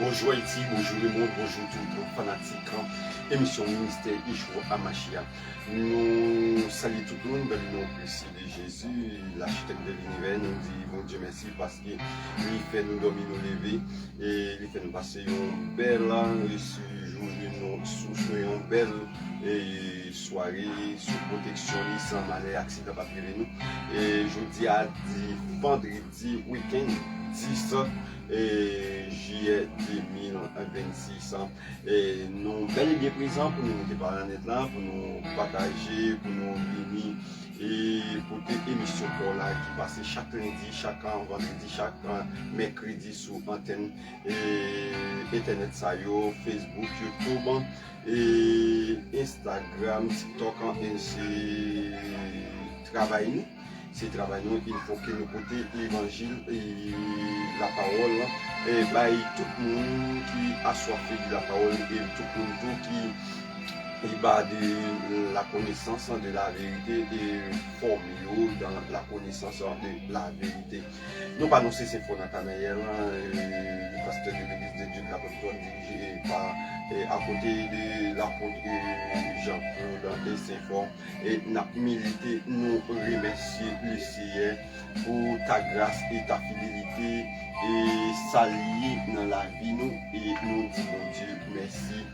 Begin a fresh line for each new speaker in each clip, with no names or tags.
Bonjour Haïti, bonjour le monde, bonjour tout le monde fanatique. Émission Ministère Yeshua Amashia. Nous saluons tout le monde dans le nom précis de Jésus, l'architecte de l'univers. Nous disons bon Dieu merci parce qu'il fait nous dormir, nous lever et il fait nous passer une belle journée, une belle soirée sous protection, sans malheur, accident pas nous. Et je dis à vendredi week-end 10 juillet 2026. Et nous bel et bien présents pour nous parler là, pour nous partager, pour nous venir et pour des émissions pour là qui passent chaque lundi, chaque vendredi, chaque mercredi sur antenne et internet ça yo, Facebook, YouTube et Instagram, TikTok et c'est travail. C'est travail, il faut que nous portions l'évangile et la parole et tout le monde qui a soifé de la parole et tout le monde qui de la connaissance de la vérité et formé dans la connaissance de la vérité. Nous pas annoncer ces fonds Nathanaël, le pasteur de l'église de Dieu de la Côte dirigé par à côté de l'apôtre Jean-Claude et Saint-Fort. Et nous milité, nous remercier le Seigneur pour ta grâce et ta fidélité et s'allier dans la vie nous et nous disons Dieu merci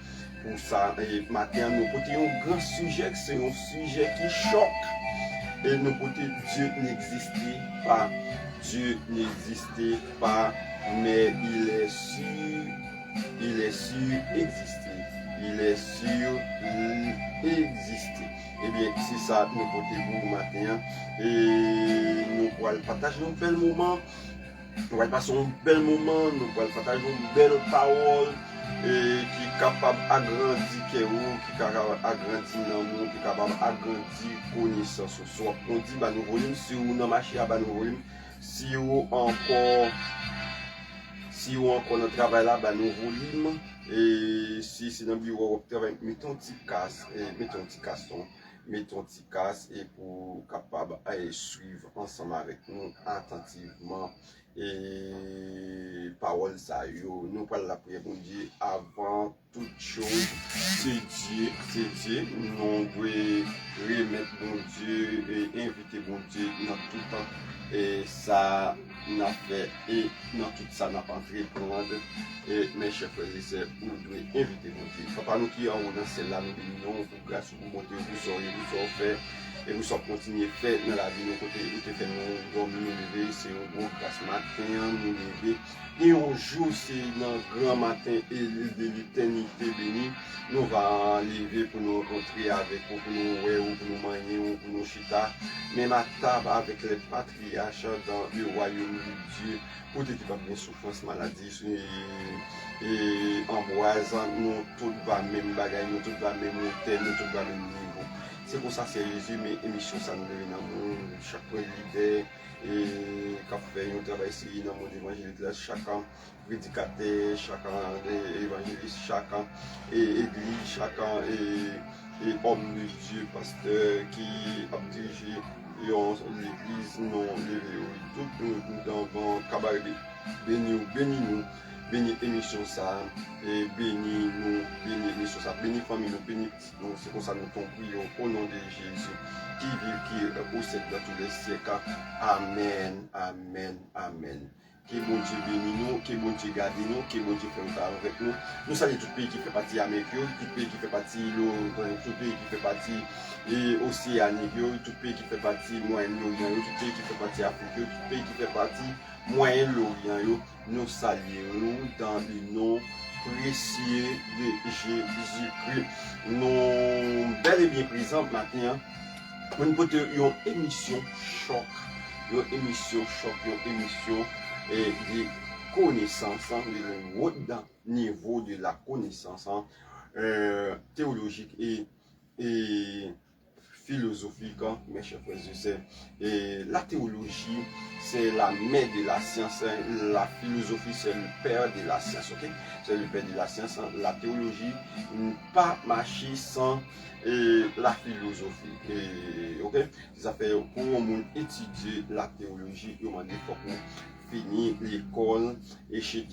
pour ça. Et matin nous portons un grand sujet, c'est un sujet qui choque. Et nous portons Dieu n'existait pas. Dieu n'existait pas, mais il est sûr exister. Il est sûr exister. Eh bien, c'est ça, nous portons vous matin. Et nous allons partager un bel moment. Nous allons passer un bel moment. Nous allons partager une belle parole. Et qui est capable d'agrandir qui est capable d'agrandir l'amour, qui est capable d'agrandir connaissance. Soit on dit, bah nous volumes, si vous n'en marchez pas, nous volumes, si vous encore dans le travail là, bah nous volumes, et si c'est dans le bureau, vous travaillez, mettons un petit casque, mettons un petit casque, et pour capable de suivre ensemble avec nous attentivement. Et parole ça yo, nous parlons la prière bon Dieu avant toute chose, c'est Dieu, nous devons remettre bon Dieu et inviter bon Dieu dans tout temps et ça n'a fait et dans tout ça n'a pas entreprendre et mes chers frères et sœurs, nous devons inviter bon Dieu. Papa nous qui en haut dans celle-là, nous bénissons pour grâce pour monter, vous saurez faire. Et nous sommes continués à faire dans la vie, nous côté, nous fait nous lever, c'est un bon grâce matin, nous lever. Et un jour, c'est dans le grand matin et de l'éternité bénie, nous allons lever pour nous rentrer avec vous, pour nous voir, pour nous manger, pour nous chita. Même à table avec les patriarches dans le royaume de Dieu, pour des pas bien souffrance, maladie et Ambroise, nous tous va même bagaille, nous tous va même hôtel, nous tous va même niveau. C'est pour ça que c'est Jésus, mais l'émission, ça nous donne dans le monde, chaque leader et qui fait un travail ici dans le monde évangélique, chacun prédicateur, chacun évangéliste, chacun église, chacun et homme de Dieu, pasteur qui a dirigé l'église non levée. Tout nous dans le cabaret, bénis-nous. Bénis l'émission ça, et bénis nous, bénis l'émission ça, bénis famille nous, bénis nous, c'est comme ça nous t'en prions au nom de Jésus, qui vit, qui possède dans tous les siècles. Amen, amen, amen. Que bon Dieu bénisse nous, que bon Dieu garde nous, que bon Dieu fait avec nous. Nous saluons tout pays qui fait partie de l'Amérique, tout pays qui fait partie de l'Europe, tout pays qui fait partie de l'Océanie, tout pays qui fait partie de Moyen-Orient, tout pays qui fait partie de l'Afrique, tout pays qui fait partie de Moyen-Orient. Nous saluons dans le nom précieux de Jésus-Christ. Nous bel et bien présents matin. Nous avons une émission choc, une émission de connaissance, le haut niveau de la connaissance théologique et philosophique, mes chers frères et sœurs. Et la théologie, c'est la mère de la science. La philosophie, c'est le père de la science. Okay? C'est le père de la science. La théologie, pas marcher sans la philosophie. Et, okay? Ça fait pour étudier la théologie, il faut fini l'école, etc.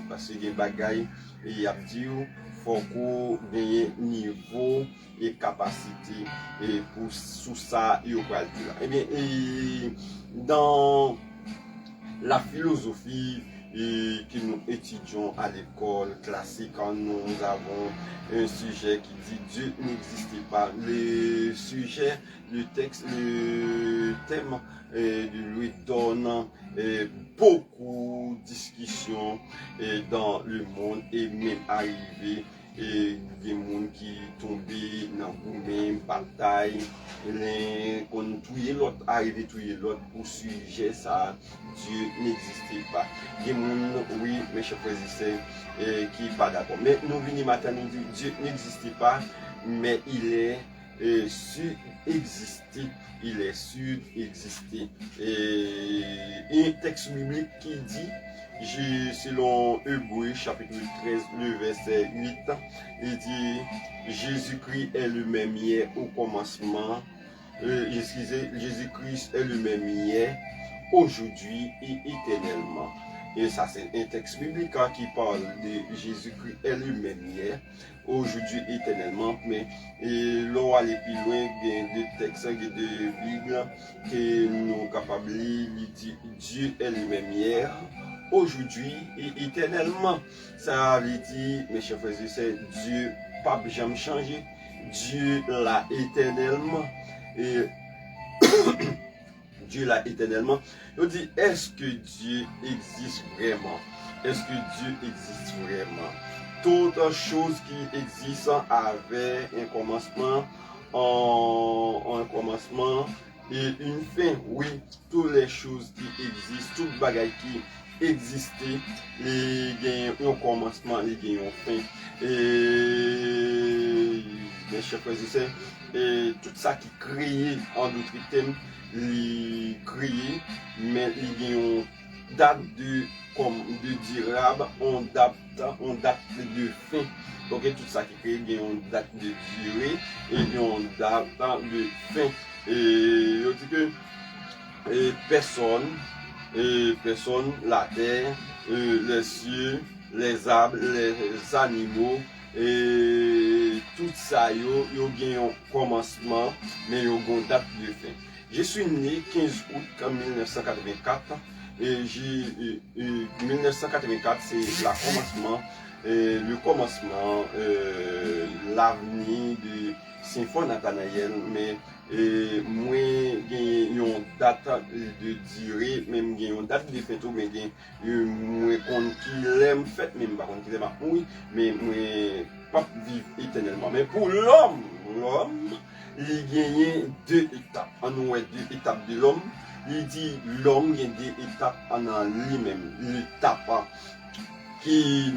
Parce que les bagailles, et y a dit, faut qu'on ait niveau et capacité et pour sous ça, il y a eh bien, dans la philosophie que nous étudions à l'école classique, quand nous avons un sujet qui dit Dieu n'existait pas. Le sujet, le texte, le thème lui donne beaucoup de discussions dans le monde et même arrivé et des gens qui tombent dans une bataille, qu'on tuer l'autre, arriver tuer l'autre pour sujet ça, Dieu n'existait pas. Des gens, oui, mes chers frères et qui pas d'accord. Mais nous venons matin, nous disons Dieu n'existait pas, mais il est subexisté. Il est subexisté. Et un texte biblique qui dit, selon Hébreux chapitre 13, le verset 8, il dit Jésus-Christ est le même hier au commencement. Jésus-Christ est le même hier, aujourd'hui et éternellement. Et ça, c'est un texte biblique qui parle de Jésus-Christ est le même hier, aujourd'hui et éternellement. Mais l'on va aller plus loin, il y a des textes de Bible que nous sommes capables de dire Dieu est le même hier, aujourd'hui et éternellement. Ça veut dire, mes chers frères et sœurs, Dieu pas jamais changé. Dieu l'a éternellement. Et Dieu l'a éternellement. On dit, est-ce que Dieu existe vraiment? Est-ce que Dieu existe vraiment? Toutes choses qui existent avaient un commencement, un commencement et une fin. Oui, toutes les choses qui existent, toutes les bagailles qui existaient, les ont un commencement, les ont une fin. Et mes chers frères et sœurs, et tout ça qui créé en d'autres termes, les créé, mais il y a une date de durable, on date de fin. Donc tout ça qui crée, il y a une date de durée et une date de fin. Et je dis que personne, la terre, les cieux, les arbres, les animaux, et tout ça, il y a un commencement, mais il y a une date de fin. Je suis né 15 août 1984 et 1984 c'est le commencement, l'avenir de Saint-Fond Nathanaël, mais moi j'ai une date de durée, même j'ai une date de fin, mais moi qui l'aime fait, même pas qui l'aime oui, mais moi pas vivre éternellement. Mais pour l'homme, il y a deux étapes. On a deux étapes de l'homme. Il dit l'homme, il y a deux étapes en lui-même. L'étape qui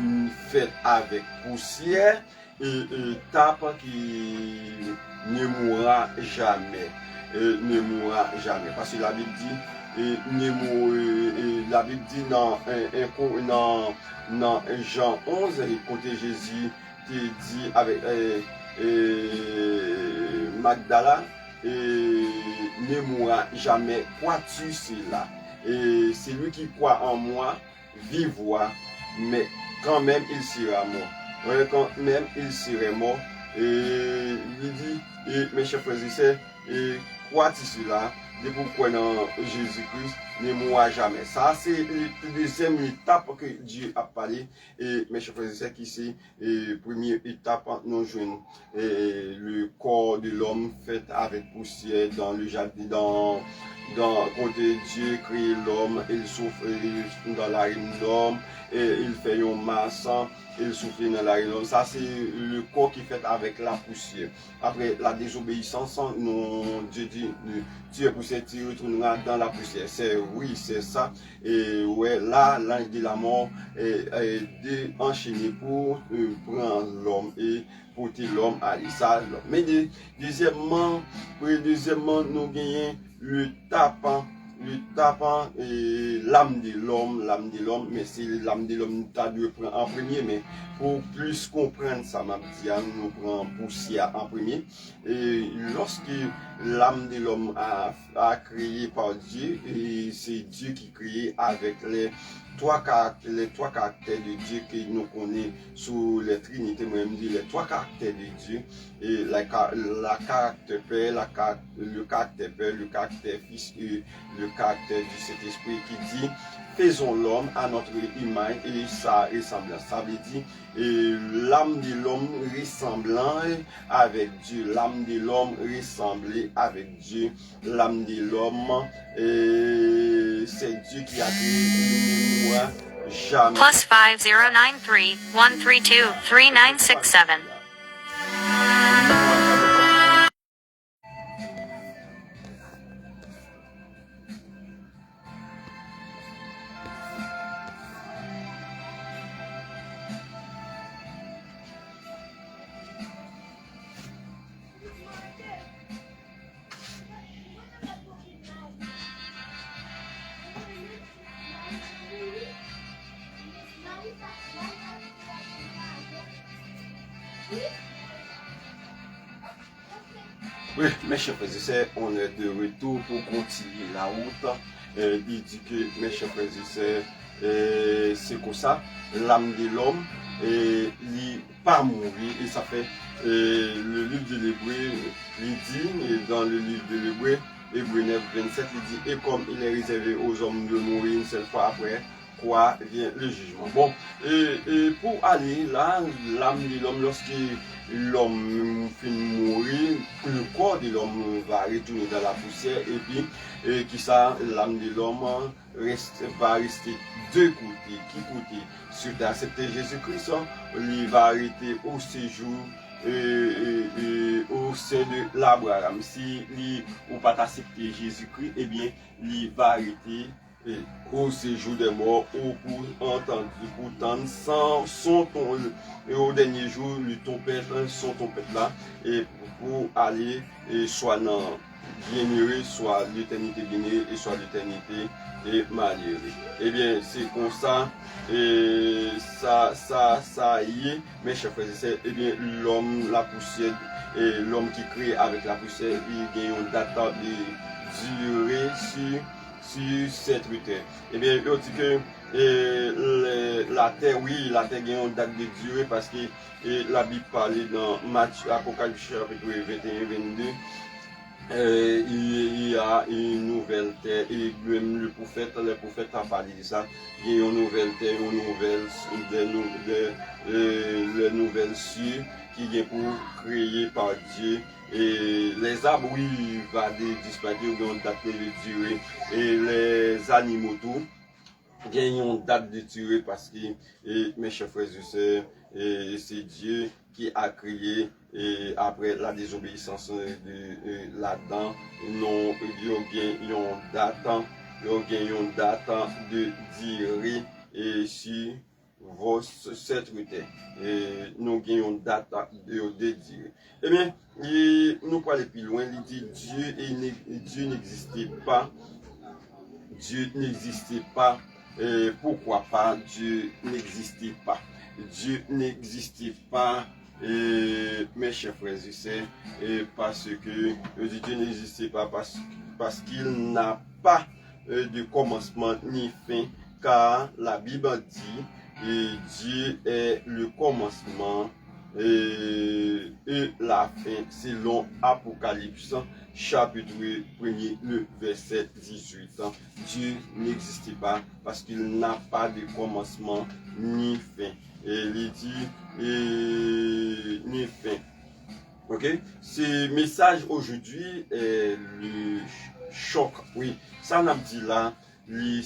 fait avec poussière et l'étape qui ne mourra jamais. Ne mourra jamais. Parce que la Bible dit, la Bible dit dans Jean 11, côté Jésus qui dit avec Magdala, ne mourra jamais. Crois-tu cela? Et celui qui croit en moi vivra, mais quand même il sera mort. Ouais, quand même il serait mort. Et il dit, mes chers frères et sœurs, crois-tu cela? De pourquoi dans Jésus-Christ ne mourra jamais. Ça, c'est la deuxième étape que Dieu a parlé. Et mes chers frères et sœurs, qui c'est la première étape, nous jouons le corps de l'homme fait avec poussière dans le jardin, côté Dieu crée l'homme, il souffre dans la rime d'homme, et il fait une masse, il souffle dans la rime d'homme. Ça, c'est le corps qui fait avec la poussière. Après la désobéissance, Dieu dit, tu es poussière, tu retourneras dans la poussière. Oui, c'est ça. Et ouais, là, l'ange de la mort est enchaîné pour prendre l'homme et porter l'homme à l'issage. Mais deuxièmement, nous gagnons le tapant tapant l'âme de l'homme, mais c'est l'âme de l'homme qui dû prendre en premier, mais pour plus comprendre ça, m'a dit, nous prenons poussière en premier. Et lorsque l'âme de l'homme a créé par Dieu, et c'est Dieu qui crée avec les trois caractères de Dieu que nous connaissons sous les Trinités, moi-même dit les trois caractères de Dieu, et la caractère Père, le caractère Père, le caractère Fils et le caractère du Saint-Esprit qui dit faisons l'homme à notre image et sa ressemblance. Ça veut dire l'âme de l'homme ressemblant avec Dieu, l'âme de l'homme ressemblée avec Dieu, l'âme de l'homme, c'est Dieu qui a créé moi jamais.
Plus 5093 132 3967.
Oui, mes chers frères et sœurs, on est de retour pour continuer la route. Il dit que, mes chers frères et sœurs, c'est comme ça, l'âme de l'homme, il pas mourir, et ça fait le livre de l'Hébreu, il dit, dans le livre de l'Hébreu, Hébreu 9, 27, il dit, et comme il est réservé aux hommes de mourir une seule fois après, quoi vient le jugement. Bon, et pour aller là, l'âme de l'homme, lorsque l'homme finit de mourir, le corps de l'homme va retourner dans la poussière et puis qui ça, l'âme de l'homme va rester de côté. Qui côté? Si tu as accepté Jésus-Christ, il va arrêter au séjour au sein de l'Abraham. Si il ou pas accepté Jésus-Christ, eh bien, il va arrêter au séjour des morts ou pour entendre sans son ton et au dernier jour le trompette son trompette là et pour aller soit dans bienheureux soit l'éternité bénie et soit l'éternité et malheureux. Eh bien c'est comme ça et ça y est mes chers frères et sœurs. Eh bien l'homme la poussière et l'homme qui crée avec la poussière il gagne une date de durée sur cette terre. Eh bien, il dit que la terre, oui, la terre a une date de durée parce que la Bible parlait dans Matthieu, Apocalypse chapitre 21-22. Il y a une nouvelle terre et même le prophète a parlé de ça. Il y a une nouvelle terre, des nouvelles cieux qui est pour créer par Dieu. Et les arbres, oui, vont disparaître dans une date de durée. Et les animaux, tout, gagnent une date de durée parce que, mes chers frères et sœurs, c'est Dieu qui a créé et après la désobéissance de l'Adam, ils ont une date de durée et si cette terre. Nous avons une date de durée. Eh bien, nous pour aller plus loin, il dit Dieu n'existait pas. Dieu n'existait pas. Pourquoi pas Dieu n'existait pas? Dieu n'existait pas, mes chers frères et sœurs, parce que Dieu n'existait pas parce qu'il n'a pas de commencement ni fin, car la Bible dit Dieu est le commencement et la fin, selon Apocalypse chapitre 1er, le verset 18. Dieu n'existe pas parce qu'il n'a pas de commencement ni fin. Et il dit ni fin. Ok? Ce message aujourd'hui est le choc. Oui, ça n'a dit là, il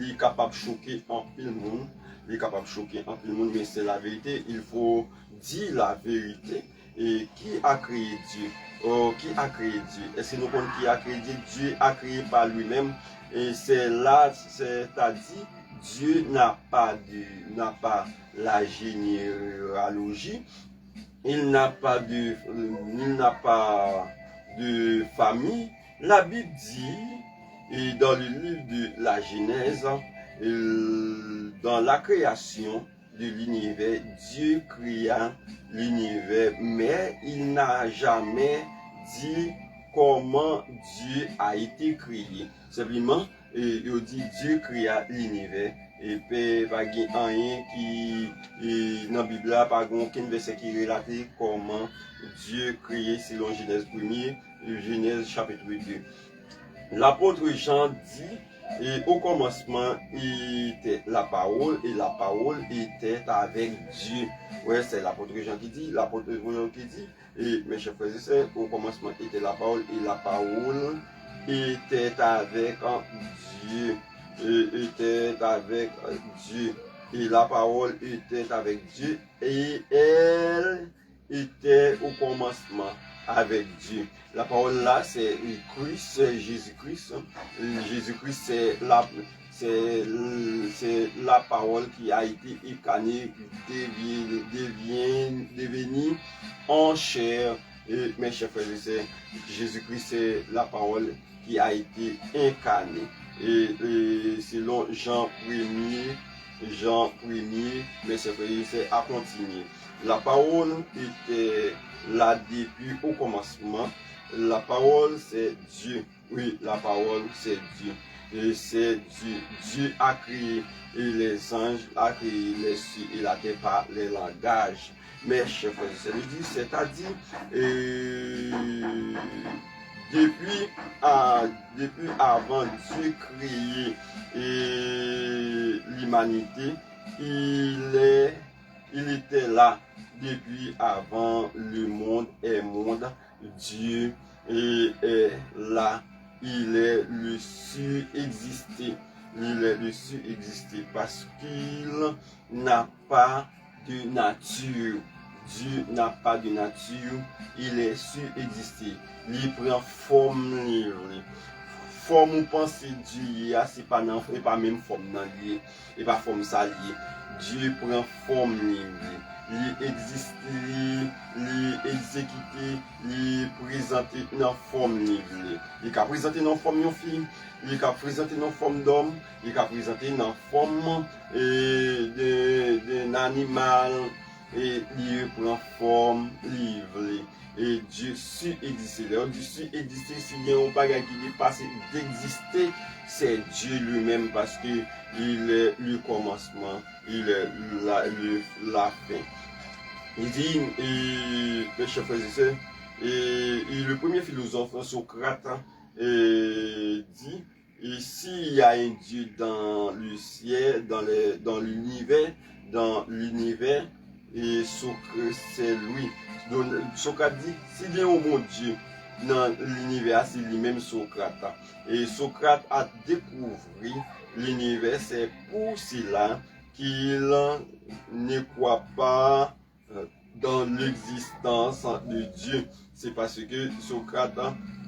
est capable de choquer en pile monde. Il est capable de choquer en pile monde, mais c'est la vérité. Il faut dire la vérité. Et qui a créé Dieu? Oh, qui a créé Dieu? Est-ce que nous connaissons qui a créé Dieu? Dieu a créé par lui-même. Et c'est là, c'est-à-dire, Dieu n'a pas la généalogie. Il n'a pas de famille. La Bible dit, Et dans le livre de la Genèse, dans la création de l'univers, Dieu créa l'univers, mais il n'a jamais dit comment Dieu a été créé. Simplement, il dit Dieu créa l'univers. Et puis, pas rien qui, dans la Bible, pas aucun verset qui relate comment Dieu créé selon Genèse 1er, Genèse chapitre 2. L'apôtre Jean dit, et au commencement, il était la parole, et la parole était avec Dieu. Ouais, c'est l'apôtre Jean qui dit, l'apôtre Jean qui dit, et mes chers frères et sœurs, au commencement était la parole, et la parole était avec Dieu. Et était avec Dieu. Et la parole était avec Dieu, et elle était au commencement avec Dieu. La parole là, c'est Christ, c'est Jésus-Christ. Jésus-Christ, c'est la parole qui a été incarnée, devenue en chair. Et mes chers frères et sœurs, Jésus-Christ, c'est la parole qui a été incarnée. Et selon Jean 1er, mes chers frères et sœurs, a continué. La parole était là depuis au commencement. La parole, c'est Dieu. Oui, la parole, c'est Dieu. Et c'est Dieu. Dieu a créé et les anges, a créé les cieux et la terre par les langages. Mais, chers frères et sœurs, c'est-à-dire, depuis avant Dieu créer l'humanité, il était là depuis avant le monde est monde. Dieu est là. Il est le surexisté. Il est le surexisté parce qu'il n'a pas de nature. Dieu n'a pas de nature. Il est surexisté. Il prend forme forme ou pensée Dieu, c'est pas même forme dans lui, et pas forme ça lié. Dieu prend forme il existe, il exécuté, il présenté dans forme il est présenté dans forme de fille, il est présenté dans forme d'homme, il est présenté dans forme d'un animal, et il prend forme livre. Et Dieu surexisté. Dieu surexisté, s'il y a un bagage qui dépasse d'exister, c'est Dieu lui-même parce que il est le commencement, il est la fin. Il dit, mes chers frères et sœurs, et le premier philosophe, Socrate, dit, et s'il y a un Dieu dans le ciel, dans l'univers, et Socrate, c'est lui. Donc, Socrate dit, s'il y a un bon Dieu dans l'univers, c'est lui-même Socrate. Et Socrate a découvert l'univers, c'est pour cela qu'il ne croit pas dans l'existence de Dieu. C'est parce que Socrate,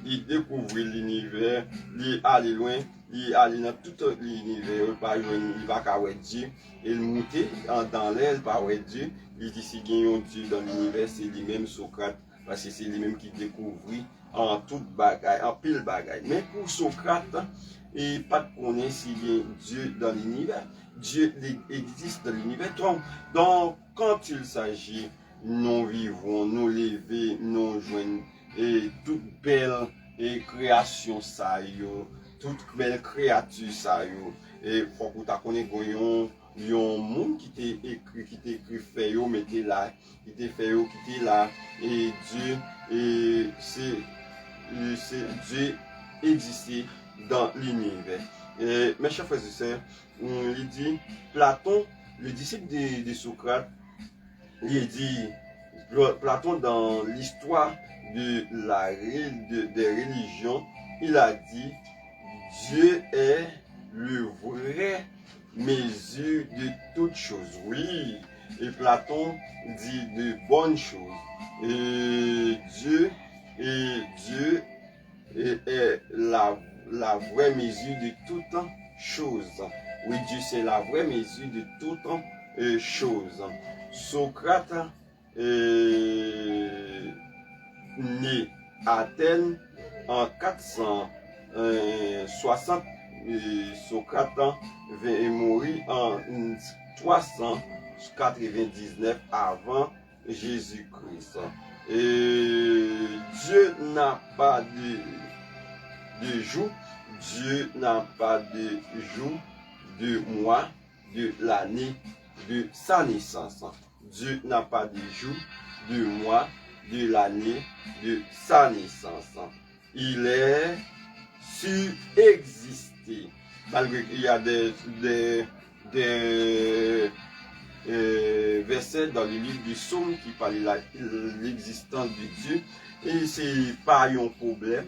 il découvre l'univers, il allait loin, il allait dans tout l'univers, il va pas Dieu, il montait dans l'air, il va Dieu. Il dit si il y a un Dieu dans l'univers, c'est lui-même Socrate, parce que c'est lui-même qui découvre en toute bagaille, en pile bagaille. Mais pour Socrate, il pas de connaître s'il y a un Dieu dans l'univers. Dieu existe dans l'univers. Donc, quand il s'agit, nous vivons, nous lever, nous joindre, et toute belle création ça yo, toute belle créature ça yo, et faut que tu connais yon monde qui t'écrit fait yo mettez là, qui t'est fait yo qui t'est là, et Dieu c'est Dieu existait dans l'univers. Mes chers frères et sœurs, il dit Platon, le disciple de Socrate, il dit Platon dans l'histoire des religions, il a dit Dieu est le vrai mesure de toutes choses. Oui, et Platon dit de bonnes choses. Et Dieu est la vraie mesure de toutes choses. Oui, Dieu c'est la vraie mesure de toutes choses. Socrate né à Athènes en 60, Socrate est mort en 399 avant Jésus-Christ. Et Dieu n'a pas de jour, Dieu n'a pas de jour, de mois, de l'année, de sa naissance. Dieu n'a pas de jour, de mois, de l'année, de sa naissance. Il est subsisté. Malgré qu'il y a des versets dans le livre du Psaume qui parlent de l'existence de Dieu. Et c'est pas un problème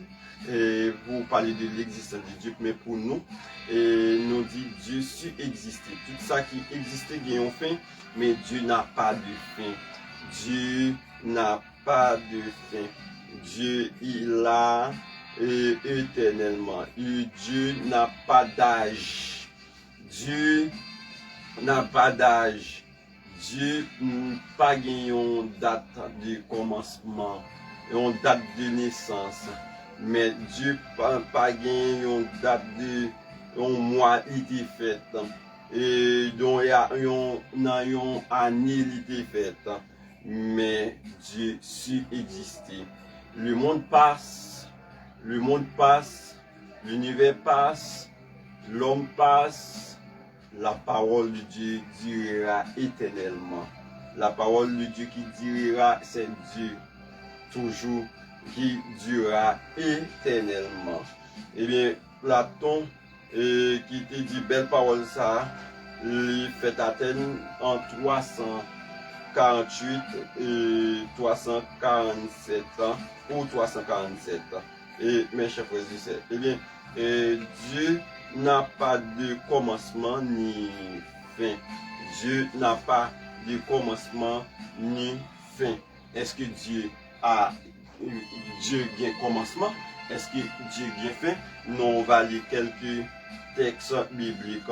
pour parler de l'existence de Dieu, mais pour nous, nous dit Dieu subsisté. Tout ça qui existait, il y a une fin, mais Dieu n'a pas de fin. Dieu n'a pas de fin. Dieu, il a éternellement. Dieu n'a pas d'âge. Dieu n'a pas d'âge. Dieu n'a pas une date de commencement, une date de naissance. Mais Dieu n'a pas une date de un mois il était fait. Et donc il y a une année il était fait. Mais Dieu subsiste. Le monde passe, l'univers passe, l'homme passe, la parole de Dieu durera éternellement. La parole de Dieu qui durera, c'est Dieu, toujours, qui durera éternellement. Eh bien, Platon, qui te dit belle parole ça, il fait Athènes en 348 et 347 ans ou 347 ans. Et mes chers frères et sœurs, eh bien, Dieu n'a pas de commencement ni fin. Dieu n'a pas de commencement ni fin. Est-ce que Dieu a un commencement? Est-ce que Dieu a bien fin? Non, on va lire quelques textes bibliques,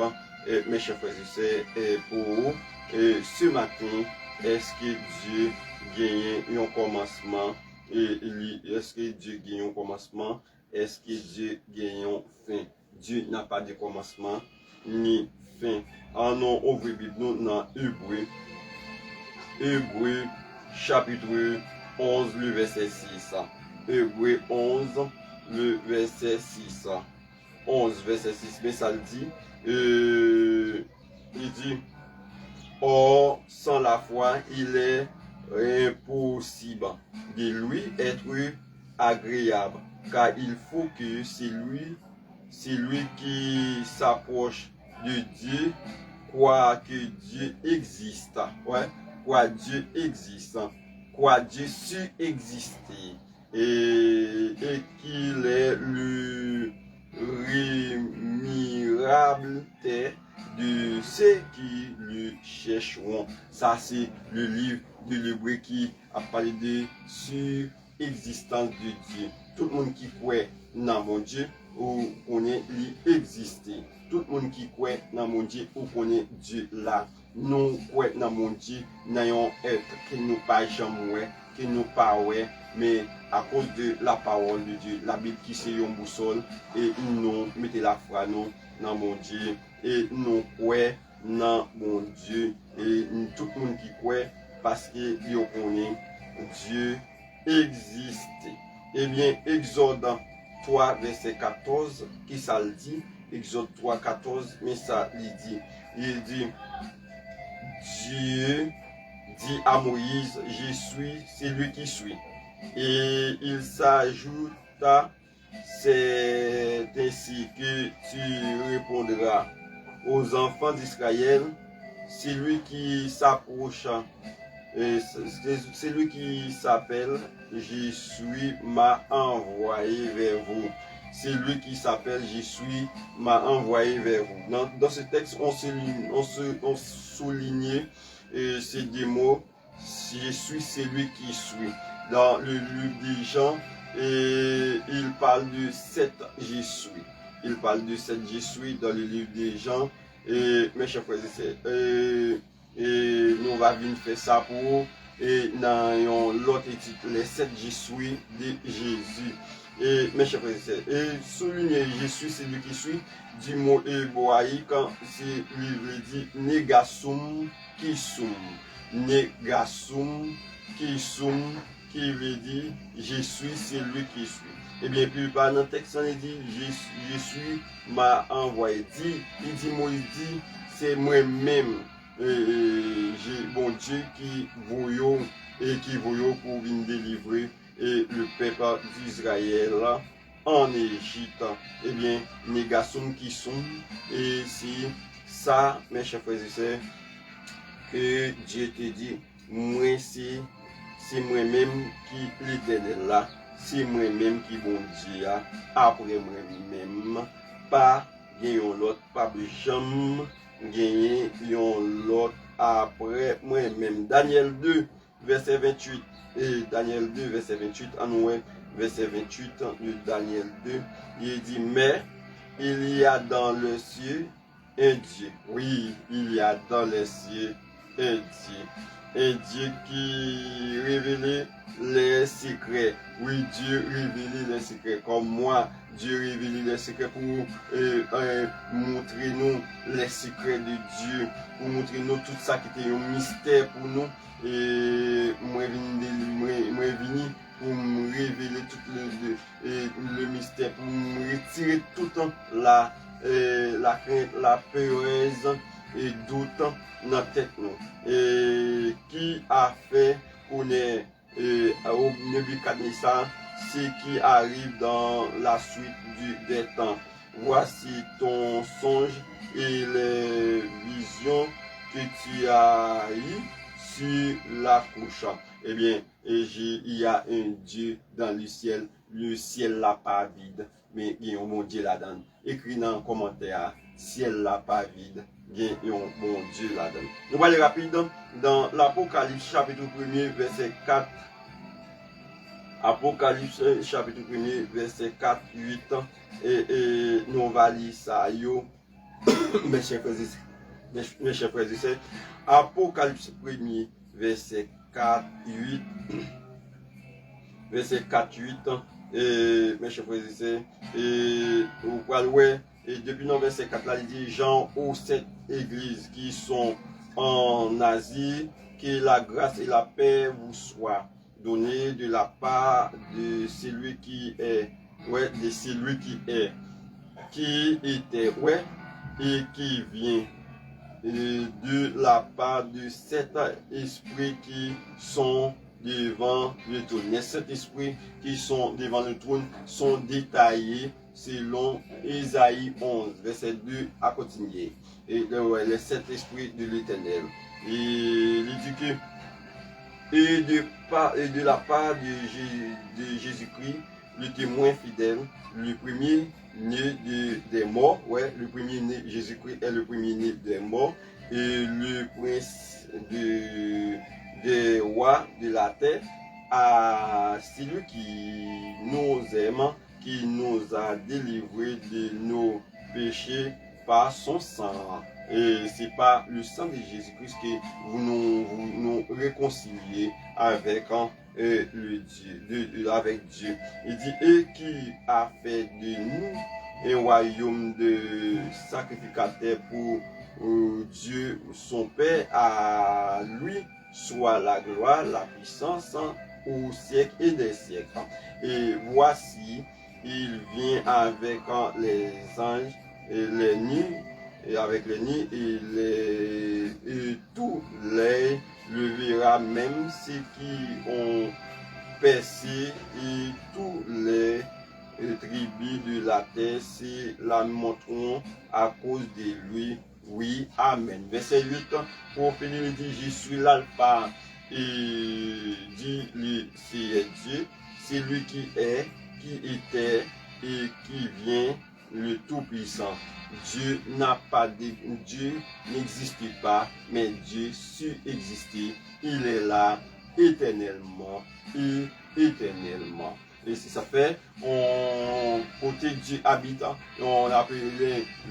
mes chers frères et sœurs, pour ce matin. Est-ce que Dieu gagne un commencement? Est-ce que Dieu gagne un commencement? Est-ce que Dieu gagne une fin? Dieu n'a pas de commencement ni fin. En nous ouvre Bible nous dans Hébreu chapitre 11 le verset 6. Hébreu 11 le verset 6. 11 verset 6. Mais ça le dit. Il dit, or sans la foi il est impossible de lui être agréable, car il faut que celui qui s'approche de Dieu croit que Dieu existe, croit Dieu existe, croit Dieu subsiste et qu'il est le rémirable de ceux qui le chercheront. Ça, c'est le livre de l'Hébreu qui a parlé de subsistance de Dieu. Tout le monde qui croit dans mon Dieu, ou connaît lui exister. Tout le monde qui croit dans mon Dieu, ou connaît Dieu là. Nous croyons dans mon Dieu, dans un être que nous pas jamais, que nous pas ouais, mais à cause de la parole de Dieu, la Bible qui c'est une boussole, et nous mettons la foi nous dans mon Dieu, et nous croyons dans mon Dieu, et tout le monde qui croit, parce que nous connaît Dieu existe. Eh bien, Exode 3, verset 14, qui ça le dit? Exode 3, 14, mais ça il dit, Dieu dit à Moïse, je suis, c'est lui qui suis. Et il s'ajouta, c'est ainsi que tu répondras aux enfants d'Israël, c'est lui qui s'approche, c'est lui qui s'appelle, je suis m'a envoyé vers vous. C'est lui qui s'appelle, je suis m'a envoyé vers vous. Dans ce texte, on souligne ces deux mots, je suis celui qui suis. Dans le livre des Jean, il parle de 7 je suis. Il parle de 7 je suis dans le livre des Jean. Et mes chers frères et sœurs, nous va venir faire ça pour et dans l'autre titre, les 7 je suis de Jésus. Et mes chers frères et sœurs, et souligner Jésus, c'est lui qui suit, du mot hébraïque, c'est lui dit négasum qui sum. Négasum qui sum, qui veut dire je suis, c'est lui qui suit. Et bien, puis par dans le texte, on dit je suis m'a envoyé. Il dit Moïse dit c'est moi-même, bon Dieu qui voyons et qui voyons pour venir délivrer et le peuple d'Israël en Égypte. Eh bien, négation qui sont, et si ça, mes chers frères et sœurs, que Dieu te dit, moi c'est moi-même qui l'éternel là, c'est moi-même qui bon Dieu après moi-même, pas gagner l'autre, pas jamais gagner l'autre après moi-même. Daniel 2, verset 28. Et Daniel 2, verset 28, en ouest, verset 28 de Daniel 2, il dit, mais il y a dans le ciel un Dieu. Oui, il y a dans les cieux un Dieu. Un Dieu qui révèle les secrets. Oui, Dieu révèle les secrets. Comme moi, Dieu révèle les secrets pour montrer nous les secrets de Dieu. Pour montrer nous tout ça qui était un mystère pour nous. Et moi venu pour me révéler tout le mystère, pour me retirer tout la crainte, la peureuse et doute dans la tête nous. Et qui a fait connaître au Nebuchadnezzar ce qui arrive dans la suite des temps. Voici ton songe et les visions que tu as eues sur la couche. Eh bien, il y a un Dieu dans le ciel là pas vide, mais il y a un bon Dieu là-dedans. Écris dans le commentaire, ciel là pas vide, il y a un bon Dieu là-dedans. Nous allons aller rapide dans l'Apocalypse chapitre 1er verset 4. Apocalypse chapitre 1er verset 4, 8, et nous allons lire ça, mes chers frères et sœurs. Apocalypse 1er verset 4, 8, verset 4, 8, et mes chers frères et sœurs, et vous pouvez et depuis le verset 4 là, il dit Jean aux 7 églises qui sont en Asie, que la grâce et la paix vous soient données de la part de celui qui est, de celui qui était, et qui vient, de la part de cet esprit qui sont devant le trône. Les 7 esprits qui sont devant le trône sont détaillés selon Ésaïe 11, verset 2 à continuer. Et les 7 esprits de l'Éternel. Et il dit que, et de la part de Jésus-Christ, le témoin fidèle, le premier né des morts, le premier né, Jésus-Christ est le premier né des morts, et le prince des rois de la terre, à celui qui nous aime, qui nous a délivrés de nos péchés par son sang. Et c'est par le sang de Jésus-Christ que vous nous réconciliez avec le Dieu, avec Dieu. Il dit, et qui a fait de nous un royaume de sacrificateurs pour Dieu, son Père, à lui soit la gloire, la puissance au siècle et des siècles. Et voici, il vient avec les anges et les nids, et avec les nids, et tous les le verra, même ceux qui ont percé, et tous les tribus de la terre se lamenteront à cause de lui. Oui, amen. Verset 8, pour finir, il dit, je suis l'alpha, et dit, c'est Dieu, c'est lui qui est, qui était, et qui vient, le Tout-Puissant. Dieu n'a pas de Dieu n'existe pas, mais Dieu subsiste. Il est là éternellement et éternellement. Et si ça fait, côté Dieu habite, on appelle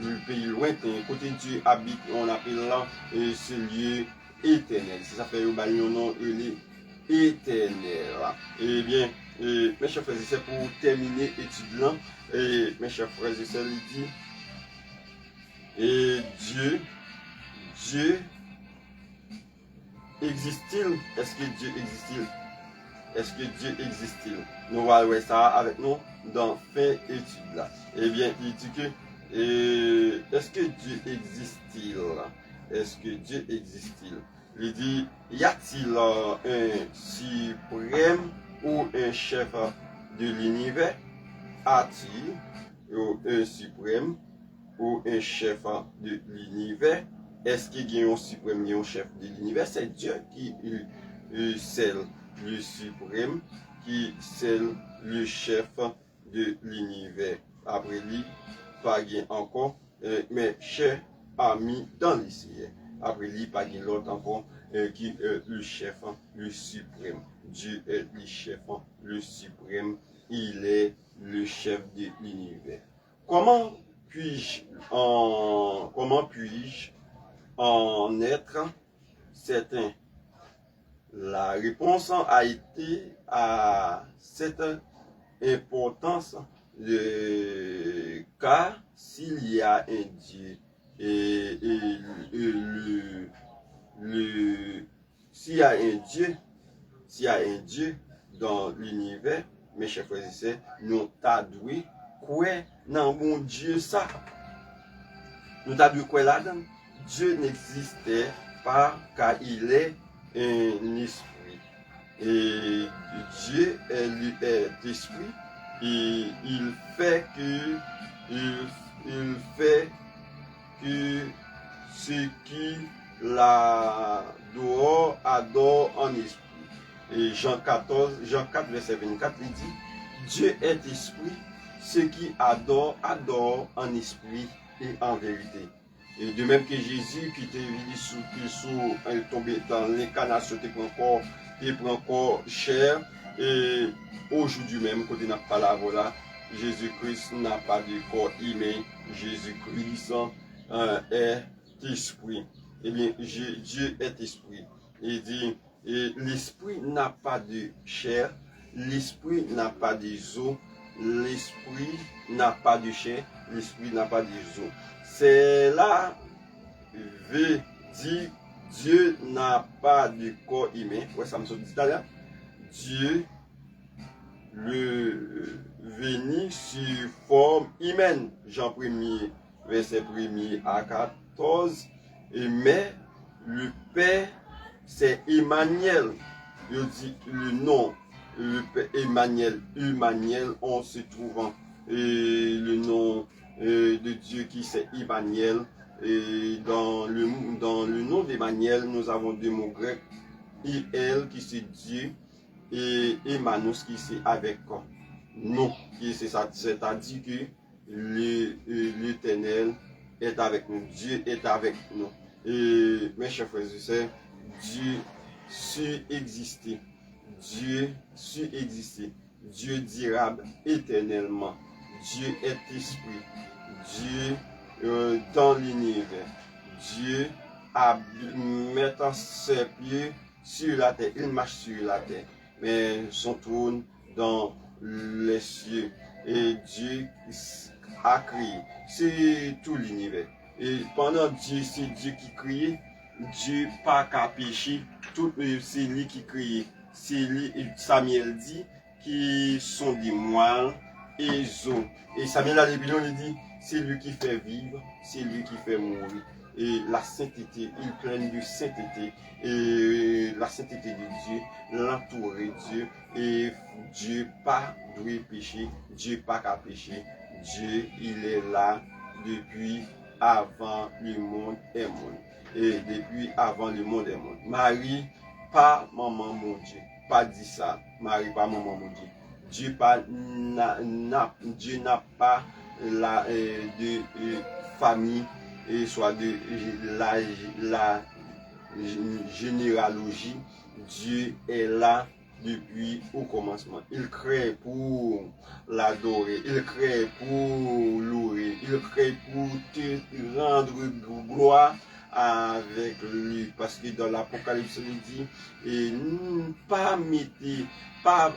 le pays lointain, côté Dieu habite, on appelle là ce lieu éternel. Si ça fait, on nom éternel. Eh bien, mes chers frères et sœurs, pour terminer l'étude là, mes chers frères et sœurs, il dit, et Dieu existe-t-il? Est-ce que Dieu existe-t-il? Est-ce que Dieu existe-t-il? Nous allons voir ça avec nous dans fin étude là. Eh bien, il dit que est-ce que Dieu existe-t-il? Est-ce que Dieu existe-t-il? Il dit, y a-t-il un suprême ou un chef de l'univers? A-t-il un suprême ou un chef de l'univers? Est-ce qu'il y a un suprême et un chef de l'univers? C'est Dieu qui scelle le suprême, qui scelle le chef de l'univers. Après lui, pas encore, mais chers amis dans les cieux. Après lui, pas l'autre encore, qui est le chef, le suprême. Dieu est le chef, le suprême. Il est le chef de l'univers. Comment puis-je en être certain? La réponse a été à cette importance car s'il y a un Dieu s'il y a un Dieu dans l'univers, mes chers frères et sœurs, nous t'adouons quoi dans mon Dieu ça? Nous t'adouons quoi là-dedans? Dieu n'existait pas car il est un esprit. Et Dieu est esprit et il fait que ceux qui l'adorent adorent en esprit. Et Jean 4, verset 24, il dit, Dieu est esprit, ceux qui adorent en esprit et en vérité. Et de même que Jésus qui était venu il tombé dans l'incarnation, il prend corps chair, et aujourd'hui même, quand il n'a pas la voilà, Jésus-Christ n'a pas de corps humain, Jésus-Christ est esprit. Eh bien, Dieu est esprit. Il dit, l'esprit n'a pas de chair, l'esprit n'a pas des os, l'esprit n'a pas de chair, l'esprit n'a pas des os. C'est là, veut dire, Dieu n'a pas de corps humain. Ouais, ça me dit tout à l'heure. Dieu le venu sur forme humaine. Jean 1er, verset 1er à 14. Mais le Père, c'est Emmanuel. Je dis le nom. Le Père Emmanuel. Emmanuel, on se trouvant. Et le nom de Dieu qui c'est Emmanuel. Et dans le nom d'Emmanuel, nous avons deux mots grecs. Il qui c'est Dieu et Emmanuel qui c'est avec nous. C'est-à-dire que l'Éternel est avec nous. Dieu est avec nous. Et mes chers frères et sœurs, Dieu subsisté. Dieu subsisté. Dieu durable éternellement. Dieu est esprit. Dieu dans l'univers. Dieu met ses pieds sur la terre. Il marche sur la terre. Mais son trône dans les cieux. Et Dieu a créé. C'est tout l'univers. Et pendant Dieu, c'est Dieu qui crée. Dieu pas qu'à pécher. Tout c'est lui qui crée. C'est lui, Samuel dit, qui sont des moelles et os. Et Samuel a dit, c'est lui qui fait vivre, c'est lui qui fait mourir. Et la sainteté, il pleine de sainteté. Et la sainteté de Dieu, l'entourer Dieu. Et Dieu pas doit pécher, Dieu pas qu'à pécher. Dieu, il est là depuis avant le monde est monde. Et depuis avant le monde est monde. Marie, pas maman mon Dieu. Pas dit ça. Marie, pas maman mon Dieu. Dieu n'a pas de famille, et soit de la généalogie. Dieu est là depuis au commencement. Il crée pour l'adorer, il crée pour louer, il crée pour te rendre gloire avec lui. Parce que dans l'Apocalypse, il dit, et pas mettez, pas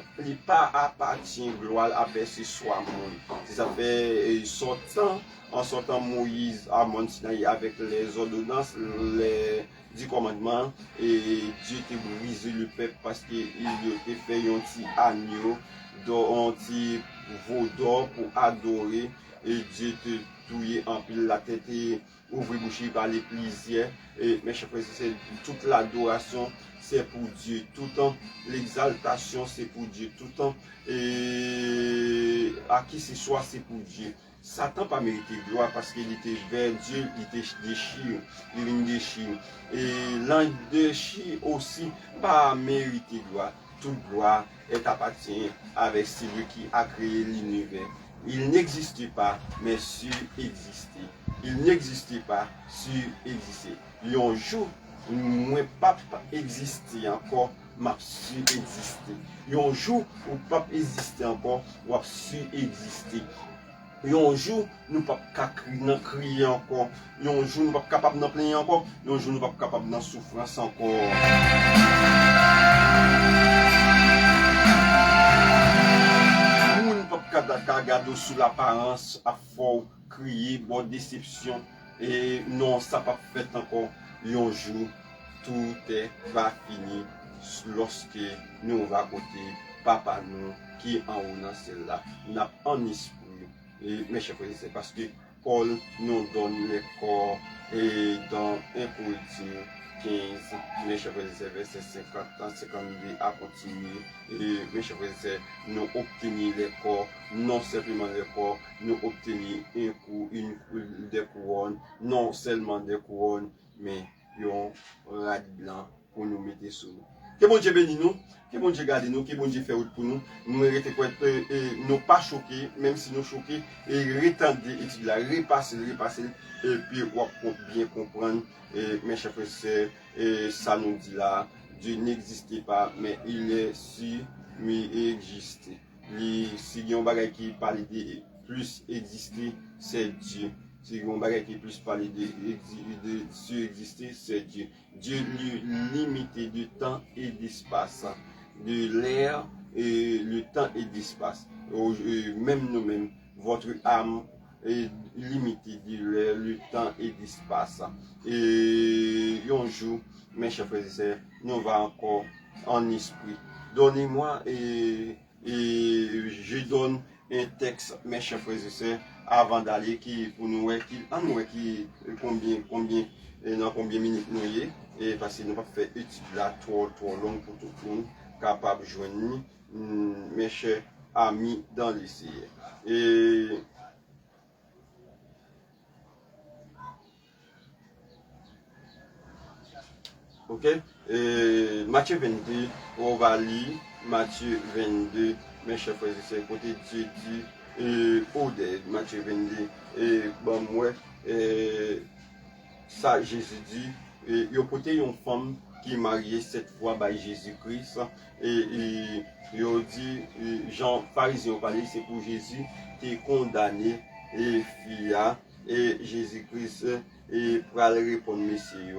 appartient gloire à verser soit monde. Ça fait en sortant Moïse à Mont Sinaï avec les ordonnances, les 10 commandements, et Dieu t'a brisé le peuple parce qu'il a fait un petit agneau, un petit veau d'or pour adorer, et Dieu te touillé en pile la tête et ouvrir bouche par les plaisirs. Et mes chers frères, c'est toute l'adoration, c'est pour Dieu tout le temps. L'exaltation, c'est pour Dieu tout le temps. Et à qui ce soit, c'est pour Dieu. Satan pas mérité gloire parce qu'il était vers Dieu, il était déchiré, il vient déchiré. Et l'un déchire aussi pas mérité gloire. Toute gloire est appartient avec celui qui a créé l'univers. Il n'existe pas, mais sur-existé. Il n'existe pas, sur-existé. Un jour, moi, pape existé encore, m'a sur-existé. Un jour, où pape existé encore, m'a sur-existé. Un jour, nous ne pouvons pas crier encore. Un jour, nous ne pouvons pas capable d'en plaindre encore. Un jour, nous ne pouvons pas capable d'en souffrance encore. Nous ne pouvons pas regarder sous l'apparence à fort crier, bonne déception. Et non, ça n'a pas fait encore. Un jour, tout va finir lorsque nous va côté papa nous qui est en haut dans celle-là. N'a en esprit. Et mes chers frères, c'est parce que Paul nous donne les corps et dans 1 Corinthiens 15, mes chers frères, verset 50, 52 à continuer. Et mes chers frères, nous obtenir les corps, non simplement les corps, nous obtenir des couronnes, non seulement des couronnes, mais un rad blanc pour nous mettre sur nous. Que bon Dieu bénisse nous, que bon Dieu garde nous, que bon Dieu fait route pour nous. Nous ne pas choqués, même si nous choqués, et retendre études là, repasser, et puis on va bien comprendre, mes chers frères, et ça nous dit là, Dieu n'existe pas, mais il est sûr, mais il existe. Si il y a un bagage qui parle de plus exister, c'est Dieu. Si on va plus parler de sur-exister, c'est Dieu. Dieu limité du temps et d'espace, de l'air et le temps et d'espace. Même nous-mêmes, votre âme est limitée de l'air, le temps et d'espace. Et un jour, mes chers frères et sœurs, nous va encore en esprit. Donnez-moi et je donne un texte, mes chers frères et sœurs, avant d'aller pour nous voir combien dans combien minutes nous y est, et parce que nous pas fait étude là trop long pour tout le monde capable de joindre mes chers amis dans l'essai. Et ok, Matthieu 22, on va lire Matthieu 22, mes chers frères et sœurs, côté Dieu dit Oded, Matthieu 22, et bon, moi, ça, Jésus dit, il y a côté une femme qui est mariée cette fois par Jésus-Christ, et il a dit, Jean, pharisien, c'est pour Jésus qui est condamné, et fia, et Jésus-Christ, et pour aller répondre, messieurs,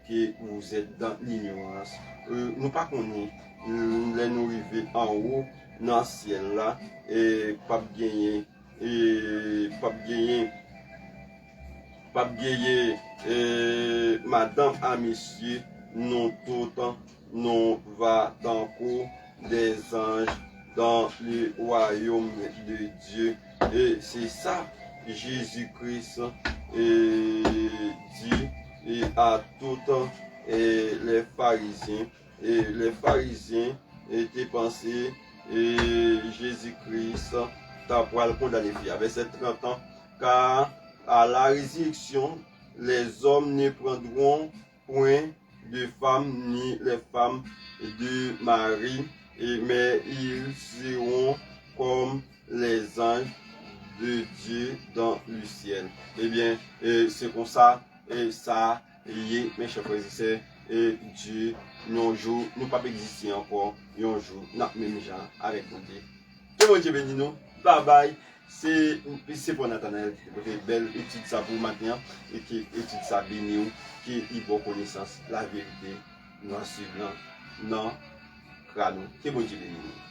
que vous êtes dans l'ignorance. Nous pas connaître, nous arriver en haut, dans le ciel là, et pas gagner, madame à messieurs, non tout temps, non va dans le cours des anges dans le royaume de Dieu. Et c'est ça, Jésus-Christ dit et à tout temps les pharisiens. Et les pharisiens étaient pensés et Jésus-Christ t'a pour le condamner. Verset 30 ans, car à la résurrection, les hommes ne prendront point de femmes ni les femmes de Marie, mais ils seront comme les anges de Dieu dans le ciel. Eh bien, c'est comme ça, et ça y est, mes chers frères et sœurs, et Dieu, un jour, nous pas exister encore, un jour, nous même gens avec Dieu. Que bon Dieu bénisse nous. Bye bye. c'est pour Nathanaël qui côté belle étude ça pour maintenant et qui étude ça béni qui y bon connaissance la vérité nous en suivant non crâne qui bon Dieu béni.